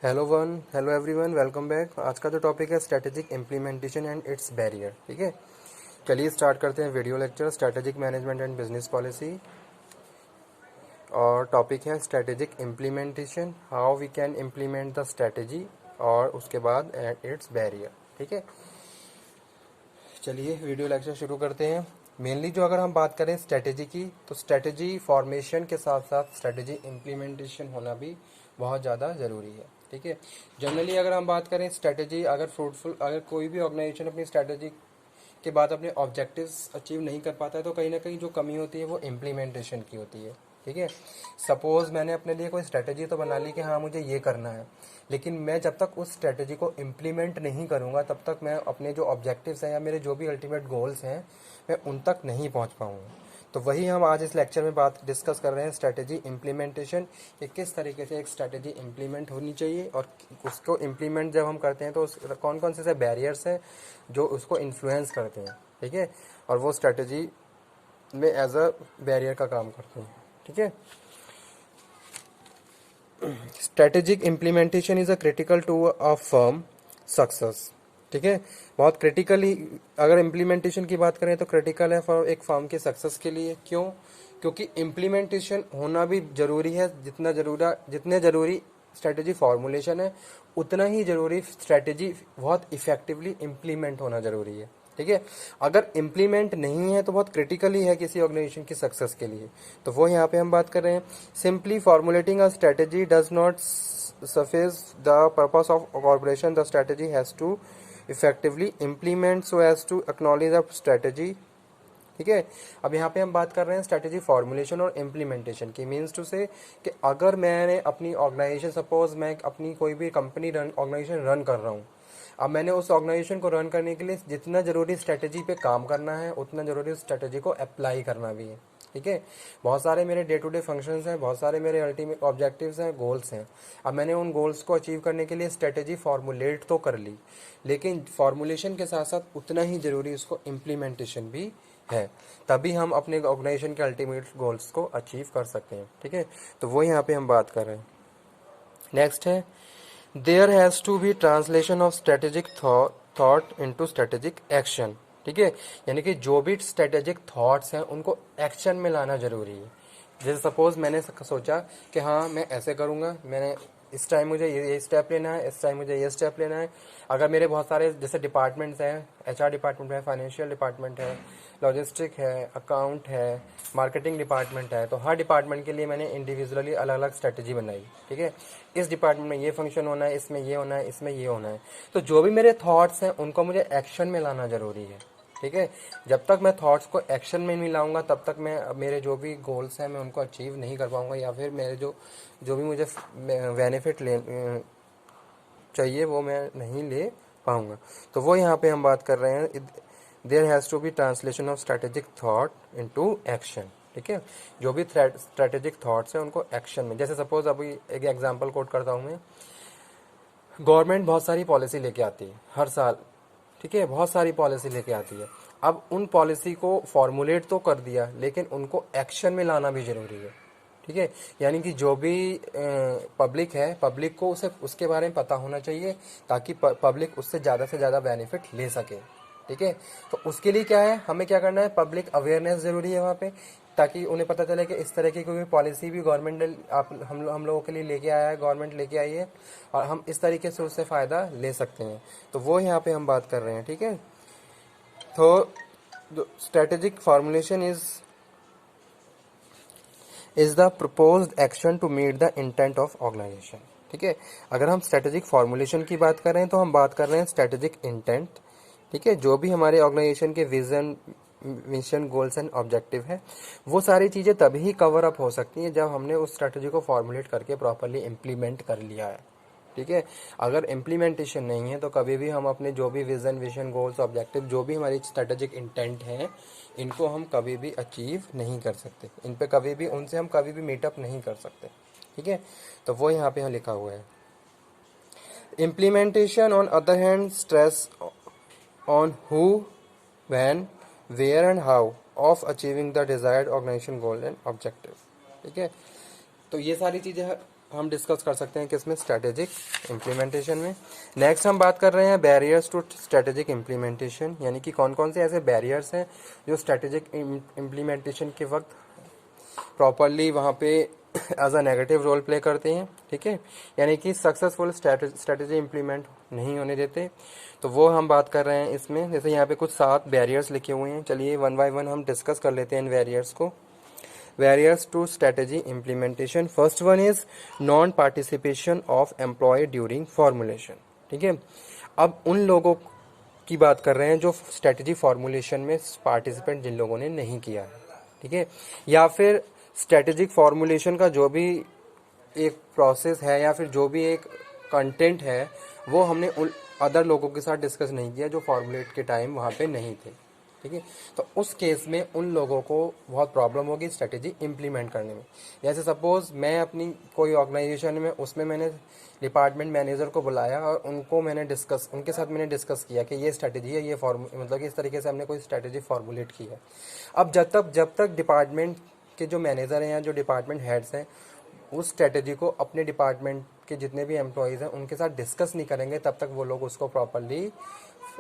Hello everyone, welcome back. आज का जो टॉपिक है strategic implementation and its barrier. ठीक है, चलिए स्टार्ट करते हैं video lecture strategic management and business policy. और टॉपिक है strategic implementation, how we can implement the strategy, और उसके बाद इट्स बैरियर। ठीक है, चलिए वीडियो लेक्चर शुरू करते हैं। मेनली जो अगर हम बात करें स्ट्रेटेजी की, तो स्ट्रेटेजी फॉर्मेशन के साथ साथ स्ट्रेटेजी इम्प्लीमेंटेशन होना भी बहुत ज़्यादा ज़रूरी है। ठीक है, जनरली अगर हम बात करें स्ट्रेटेजी अगर फ्रूटफुल, अगर कोई भी ऑर्गेनाइजेशन अपनी स्ट्रेटेजी के बाद अपने ऑब्जेक्टिव्स अचीव नहीं कर पाता है, तो कहीं ना कहीं जो कमी होती है वो इम्प्लीमेंटेशन की होती है। ठीक है, सपोज़ मैंने अपने लिए कोई स्ट्रेटेजी तो बना ली कि हाँ मुझे ये करना है, लेकिन मैं जब तक उस स्ट्रेटेजी को इम्प्लीमेंट नहीं करूँगा तब तक मैं अपने जो ऑब्जेक्टिव्स हैं या मेरे जो भी अल्टीमेट गोल्स हैं मैं उन तक नहीं पहुँच पाऊँगा। तो वही हम आज इस लेक्चर में बात डिस्कस कर रहे हैं, स्ट्रेटेजी इम्प्लीमेंटेशन, कि किस तरीके से एक स्ट्रेटेजी इम्प्लीमेंट होनी चाहिए, और उसको इम्प्लीमेंट जब हम करते हैं तो कौन कौन से बैरियर्स हैं जो उसको इन्फ्लुएंस करते हैं। ठीक है, और वो स्ट्रेटेजी में एज अ बैरियर का काम करते हैं। ठीक है, strategic implementation is a critical to a firm success. ठीक है, बहुत क्रिटिकली अगर इम्प्लीमेंटेशन की बात करें तो क्रिटिकल है फॉर एक फर्म के सक्सेस के लिए। क्यों? क्योंकि इम्प्लीमेंटेशन होना भी जरूरी है, जितने जरूरी स्ट्रेटेजी फॉर्मुलेशन है उतना ही जरूरी स्ट्रेटेजी बहुत इफेक्टिवली इम्प्लीमेंट होना जरूरी है। ठीक है, अगर इम्प्लीमेंट नहीं है तो बहुत क्रिटिकली है किसी ऑर्गेनाइजेशन की सक्सेस के लिए। तो वो यहाँ पे हम बात कर रहे हैं, simply formulating a strategy does not suffice the purpose of corporation. The strategy has to effectively implement so as to acknowledge the strategy. ठीक है, अब यहाँ पे हम बात कर रहे हैं स्ट्रेटेजी फॉर्मुलेशन और इम्प्लीमेंटेशन की। मीन्स टू से कि अगर मैंने अपनी ऑर्गेनाइजेशन, सपोज मैं अपनी कोई भी कंपनी ऑर्गेनाइजेशन रन कर रहा हूँ, अब मैंने उस ऑर्गेनाइजेशन को रन करने के लिए जितना ज़रूरी स्ट्रेटेजी पे काम करना है उतना ज़रूरी स्ट्रेटेजी को अप्लाई करना भी है। ठीक है, बहुत सारे मेरे डे टू डे फंक्शंस हैं, बहुत सारे मेरे अल्टीमेट ऑब्जेक्टिव्स हैं, गोल्स हैं। अब मैंने उन गोल्स को अचीव करने के लिए स्ट्रेटेजी फॉर्मुलेट तो कर ली, लेकिन फॉर्मुलेशन के साथ साथ उतना ही ज़रूरी उसको इम्प्लीमेंटेशन भी है, तभी हम अपने ऑर्गेनाइजेशन के अल्टीमेट गोल्स को अचीव कर सकते हैं। ठीक है, तो वो यहाँ पे हम बात कर रहे हैं। नेक्स्ट है, there has to be translation of strategic thought into strategic action. ठीक है, यानी कि जो भी स्ट्रेटेजिक थॉट्स हैं उनको एक्शन में लाना जरूरी है। जैसे सपोज मैंने सोचा कि हाँ मैं ऐसे करूँगा, मैंने इस टाइम मुझे ये स्टेप लेना है, इस टाइम मुझे ये स्टेप लेना है। अगर मेरे बहुत सारे जैसे डिपार्टमेंट्स हैं, एचआर डिपार्टमेंट है, फाइनेंशियल डिपार्टमेंट है, लॉजिस्टिक है, अकाउंट है, मार्केटिंग डिपार्टमेंट है, तो हर डिपार्टमेंट के लिए मैंने इंडिविजुअली अलग अलग स्ट्रेटेजी बनाई। ठीक है, इस डिपार्टमेंट में ये फंक्शन होना है, इसमें ये होना है, इसमें ये होना है। तो जो भी मेरे थॉट्स हैं उनको मुझे एक्शन में लाना जरूरी है। ठीक है, जब तक मैं थॉट्स को एक्शन में नहीं लाऊंगा तब तक मैं मेरे जो भी गोल्स हैं मैं उनको अचीव नहीं कर पाऊंगा, या फिर मेरे जो भी मुझे बेनिफिट ले चाहिए वो मैं नहीं ले पाऊंगा। तो वो यहाँ पे हम बात कर रहे हैं, there has to be translation of strategic thought into action. ठीक है, जो भी स्ट्रेटेजिक थॉट्स हैं उनको एक्शन में, जैसे सपोज अभी एक एग्जांपल कोट करता हूँ मैं, गवर्नमेंट बहुत सारी पॉलिसी लेके आती है हर साल। ठीक है, बहुत सारी पॉलिसी लेके आती है। अब उन पॉलिसी को फॉर्मुलेट तो कर दिया, लेकिन उनको एक्शन में लाना भी जरूरी है। ठीक है, यानी कि जो भी पब्लिक है, पब्लिक को उसे उसके बारे में पता होना चाहिए ताकि पब्लिक उससे ज़्यादा से ज़्यादा बेनिफिट ले सके। ठीक है, तो उसके लिए क्या है, हमें क्या करना है, पब्लिक अवेयरनेस ज़रूरी है वहाँ पे, ताकि उन्हें पता चले कि इस तरह की कोई पॉलिसी भी गवर्नमेंट ने हम लोगों के लिए लेके आया है, गवर्नमेंट लेके आई है, और हम इस तरीके से उससे फ़ायदा ले सकते हैं। तो वो यहाँ पे हम बात कर रहे हैं। ठीक है, तो strategic formulation is the proposed action to meet the intent of organization. ठीक है, अगर हम स्ट्रेटेजिक फॉर्मुलेशन की बात कर रहे हैं तो हम बात कर रहे हैं स्ट्रेटेजिक इंटेंट। ठीक है, जो भी हमारे ऑर्गेनाइजेशन के vision, mission, goals and objective है, वो सारी चीज़ें तभी कवर अप हो सकती हैं जब हमने उस स्ट्रेटेजी को फॉर्मुलेट करके प्रॉपरली इम्प्लीमेंट कर लिया है। ठीक है, अगर इम्प्लीमेंटेशन नहीं है तो कभी भी हम अपने जो भी विजन, विशन, गोल्स, ऑब्जेक्टिव, जो भी हमारी स्ट्रेटेजिक इंटेंट है, इनको हम कभी भी अचीव नहीं कर सकते, इन पे कभी भी, उनसे हम कभी भी मीटअप नहीं कर सकते। ठीक है, तो वो यहाँ पे लिखा हुआ है। Implementation on other hand stress on who, when, where and how of achieving the desired organization goal and objective. ठीक है, तो ये सारी चीज़ें हम डिस्कस कर सकते हैं किसमें, स्ट्रेटेजिक इम्प्लीमेंटेशन में। नेक्स्ट हम बात कर रहे हैं बैरियर्स टू स्ट्रेटेजिक इम्प्लीमेंटेशन, यानी कि कौन कौन से ऐसे बैरियर्स हैं जो स्ट्रेटेजिक इम्प्लीमेंटेशन के वक्त प्रॉपरली वहाँ पे as a negative role play करते हैं, ठीक है, यानी कि सक्सेसफुल स्ट्रेटेजी इम्प्लीमेंट नहीं होने देते। तो वो हम बात कर रहे हैं इसमें। जैसे यहाँ पे कुछ 7 बैरियर्स लिखे हुए हैं, चलिए वन बाय वन हम डिस्कस कर लेते हैं इन बैरियर्स को। Barriers to strategy implementation, first one is non participation of employee during formulation, ठीक है। अब उन लोगों की बात कर रहे हैं जो स्ट्रेटेजी फॉर्मुलेशन में पार्टिसिपेंट जिन लोगों ने नहीं किया है, ठीक है, या फिर स्ट्रेटेजिक फॉर्मुलेशन का जो भी एक प्रोसेस है या फिर जो भी एक कंटेंट है वो हमने उन अदर लोगों के साथ डिस्कस नहीं किया जो फॉर्मुलेट के टाइम वहाँ पे नहीं थे, ठीक है। तो उस केस में उन लोगों को बहुत प्रॉब्लम होगी स्ट्रेटेजी इम्प्लीमेंट करने में। जैसे सपोज मैं अपनी कोई ऑर्गेनाइजेशन में, उसमें मैंने डिपार्टमेंट मैनेजर को बुलाया और उनके साथ मैंने डिस्कस किया कि ये स्ट्रेटेजी है, ये मतलब कि इस तरीके से हमने कोई स्ट्रेटेजी फॉर्मुलेट की है। अब जब तक डिपार्टमेंट के जो मैनेजर हैं या जो डिपार्टमेंट हेड्स हैं उस स्ट्रेटेजी को अपने डिपार्टमेंट के जितने भी एम्प्लॉयज़ हैं उनके साथ डिस्कस नहीं करेंगे, तब तक वो लोग उसको प्रॉपरली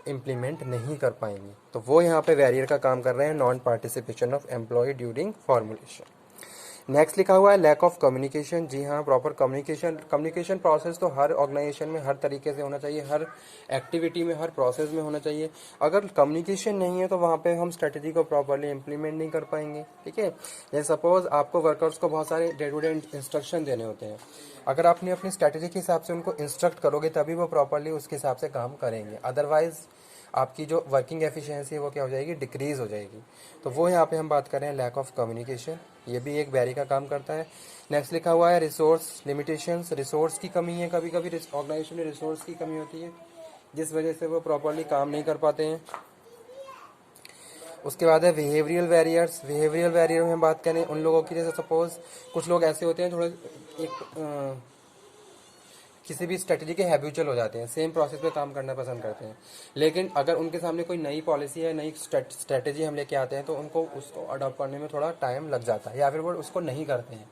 इम्प्लीमेंट नहीं कर पाएंगे। तो वो यहाँ पे बैरियर का काम कर रहे हैं, non participation of employee during formulation. Next लिखा हुआ है लैक ऑफ कम्युनिकेशन। जी हाँ, प्रॉपर कम्युनिकेशन प्रोसेस तो हर ऑर्गेनाइजेशन में हर तरीके से होना चाहिए, हर एक्टिविटी में, हर प्रोसेस में होना चाहिए। अगर कम्युनिकेशन नहीं है तो वहाँ पे हम स्ट्रेटेजी को प्रॉपरली इम्प्लीमेंट नहीं कर पाएंगे, ठीक है। जैसे सपोज आपको वर्कर्स को बहुत सारे डे टू डे इंस्ट्रक्शन देने होते हैं, अगर आपने अपनी स्ट्रेटेजी के हिसाब से उनको इंस्ट्रक्ट करोगे तभी वो प्रॉपरली उसके हिसाब से काम करेंगे, अदरवाइज आपकी जो वर्किंग एफिशिएंसी है वो क्या हो जाएगी, डिक्रीज हो जाएगी। तो वो यहाँ पे हम बात कर रहे हैं लैक ऑफ कम्युनिकेशन, ये भी एक बैरियर का काम करता है। नेक्स्ट लिखा हुआ है रिसोर्स लिमिटेशंस, रिसोर्स की कमी है, कभी कभी ऑर्गेनाइजेशन में रिसोर्स की कमी होती है जिस वजह से वो प्रॉपरली काम नहीं कर पाते हैं। उसके बाद है बिहेवियरल बैरियर्स। बिहेवियरल बैरियर में हम बात करें उन लोगों की, जैसे सपोज कुछ लोग ऐसे होते हैं थोड़े किसी भी स्ट्रेटजी के हैबिचुअल हो जाते हैं, सेम प्रोसेस पे काम करना पसंद करते हैं, लेकिन अगर उनके सामने कोई नई पॉलिसी है, नई स्ट्रेटजी हम लेके आते हैं तो उनको उसको अडॉप्ट करने में थोड़ा टाइम लग जाता है या फिर वो उसको नहीं करते हैं,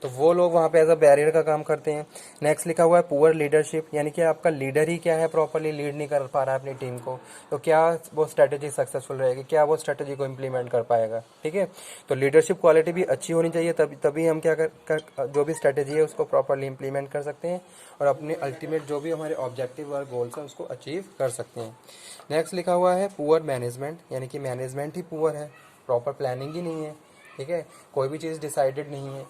तो वो लोग वहाँ पे एज अ बैरियर का काम करते हैं। नेक्स्ट लिखा हुआ है पुअर लीडरशिप, यानी कि आपका लीडर ही क्या है, प्रॉपरली लीड नहीं कर पा रहा है अपनी टीम को, तो क्या वो स्ट्रेटजी सक्सेसफुल रहेगी, क्या वो स्ट्रेटजी को इम्प्लीमेंट कर पाएगा, ठीक है। तो लीडरशिप क्वालिटी भी अच्छी होनी चाहिए, तभी हम क्या जो भी स्ट्रेटजी है उसको प्रॉपरली इम्प्लीमेंट कर सकते हैं और अपने अल्टीमेट जो भी हमारे ऑब्जेक्टिव और गोल्स हैं उसको अचीव कर सकते हैं। नेक्स्ट लिखा हुआ है पुअर मैनेजमेंट, यानी कि मैनेजमेंट ही पुअर है, प्रॉपर प्लानिंग ही नहीं है, ठीक है, कोई भी चीज़ डिसाइडेड नहीं है,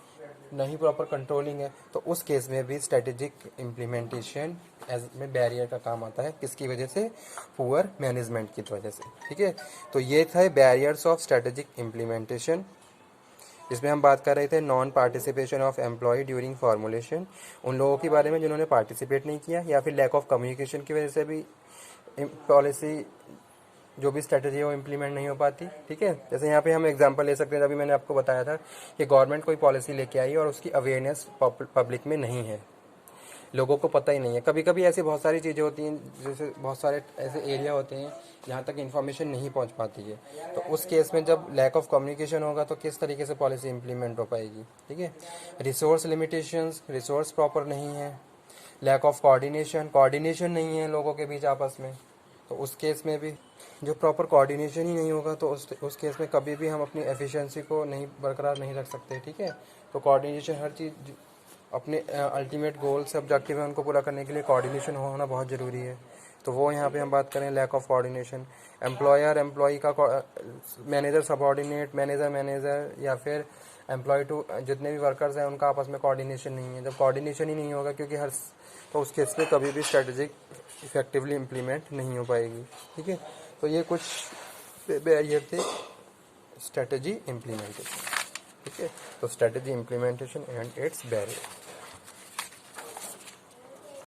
नहीं प्रॉपर कंट्रोलिंग है, तो उस केस में भी स्ट्रेटेजिक इम्प्लीमेंटेशन एज में बैरियर का काम आता है, किसकी वजह से, पुअर मैनेजमेंट की वजह से, ठीक है। तो ये था बैरियर्स ऑफ स्ट्रेटेजिक इम्प्लीमेंटेशन, जिसमें हम बात कर रहे थे non participation of employee during formulation, उन लोगों के बारे में जिन्होंने पार्टिसिपेट नहीं किया, या फिर लैक ऑफ कम्युनिकेशन की वजह से भी पॉलिसी जो भी स्ट्रेटजी है वो इम्प्लीमेंट नहीं हो पाती, ठीक है। जैसे यहाँ पे हम एग्जांपल ले सकते हैं, अभी मैंने आपको बताया था कि गवर्नमेंट कोई पॉलिसी लेके आई और उसकी अवेयरनेस पब्लिक में नहीं है, लोगों को पता ही नहीं है। कभी कभी ऐसी बहुत सारी चीज़ें होती हैं, जैसे बहुत सारे ऐसे एरिया होते हैं जहाँ तक इन्फॉर्मेशन नहीं पहुँच पाती है, तो उस केस में जब लैक ऑफ कम्युनिकेशन होगा तो किस तरीके से पॉलिसी इम्प्लीमेंट हो पाएगी, ठीक है। रिसोर्स लिमिटेशंस, रिसोर्स प्रॉपर नहीं है, लैक ऑफ कोऑर्डिनेशन नहीं है लोगों के बीच आपस में, तो उस केस में भी जो प्रॉपर कोऑर्डिनेशन ही नहीं होगा तो उस केस में कभी भी हम अपनी एफिशिएंसी को नहीं बरकरार नहीं रख सकते, ठीक है। तो कोऑर्डिनेशन, हर चीज़ अपने अल्टीमेट गोल्स ऑब्जेक्टिव है उनको पूरा करने के लिए कोऑर्डिनेशन होना बहुत ज़रूरी है। तो वो यहाँ पे हम बात करें lack of coordination, employer employee का, मैनेजर सबऑर्डिनेट, मैनेजर या फिर एम्प्लॉय टू जितने भी वर्कर्स हैं उनका आपस में कोऑर्डिनेशन नहीं है। जब कोऑर्डिनेशन ही नहीं होगा क्योंकि तो उस केस में कभी भी स्ट्रेटेजिक इफेक्टिवली इम्प्लीमेंट नहीं हो पाएगी, ठीक है। तो ये कुछ बैरियर थे स्ट्रेटेजी इम्प्लीमेंटेशन, ठीक है। तो strategy implementation and its barrier.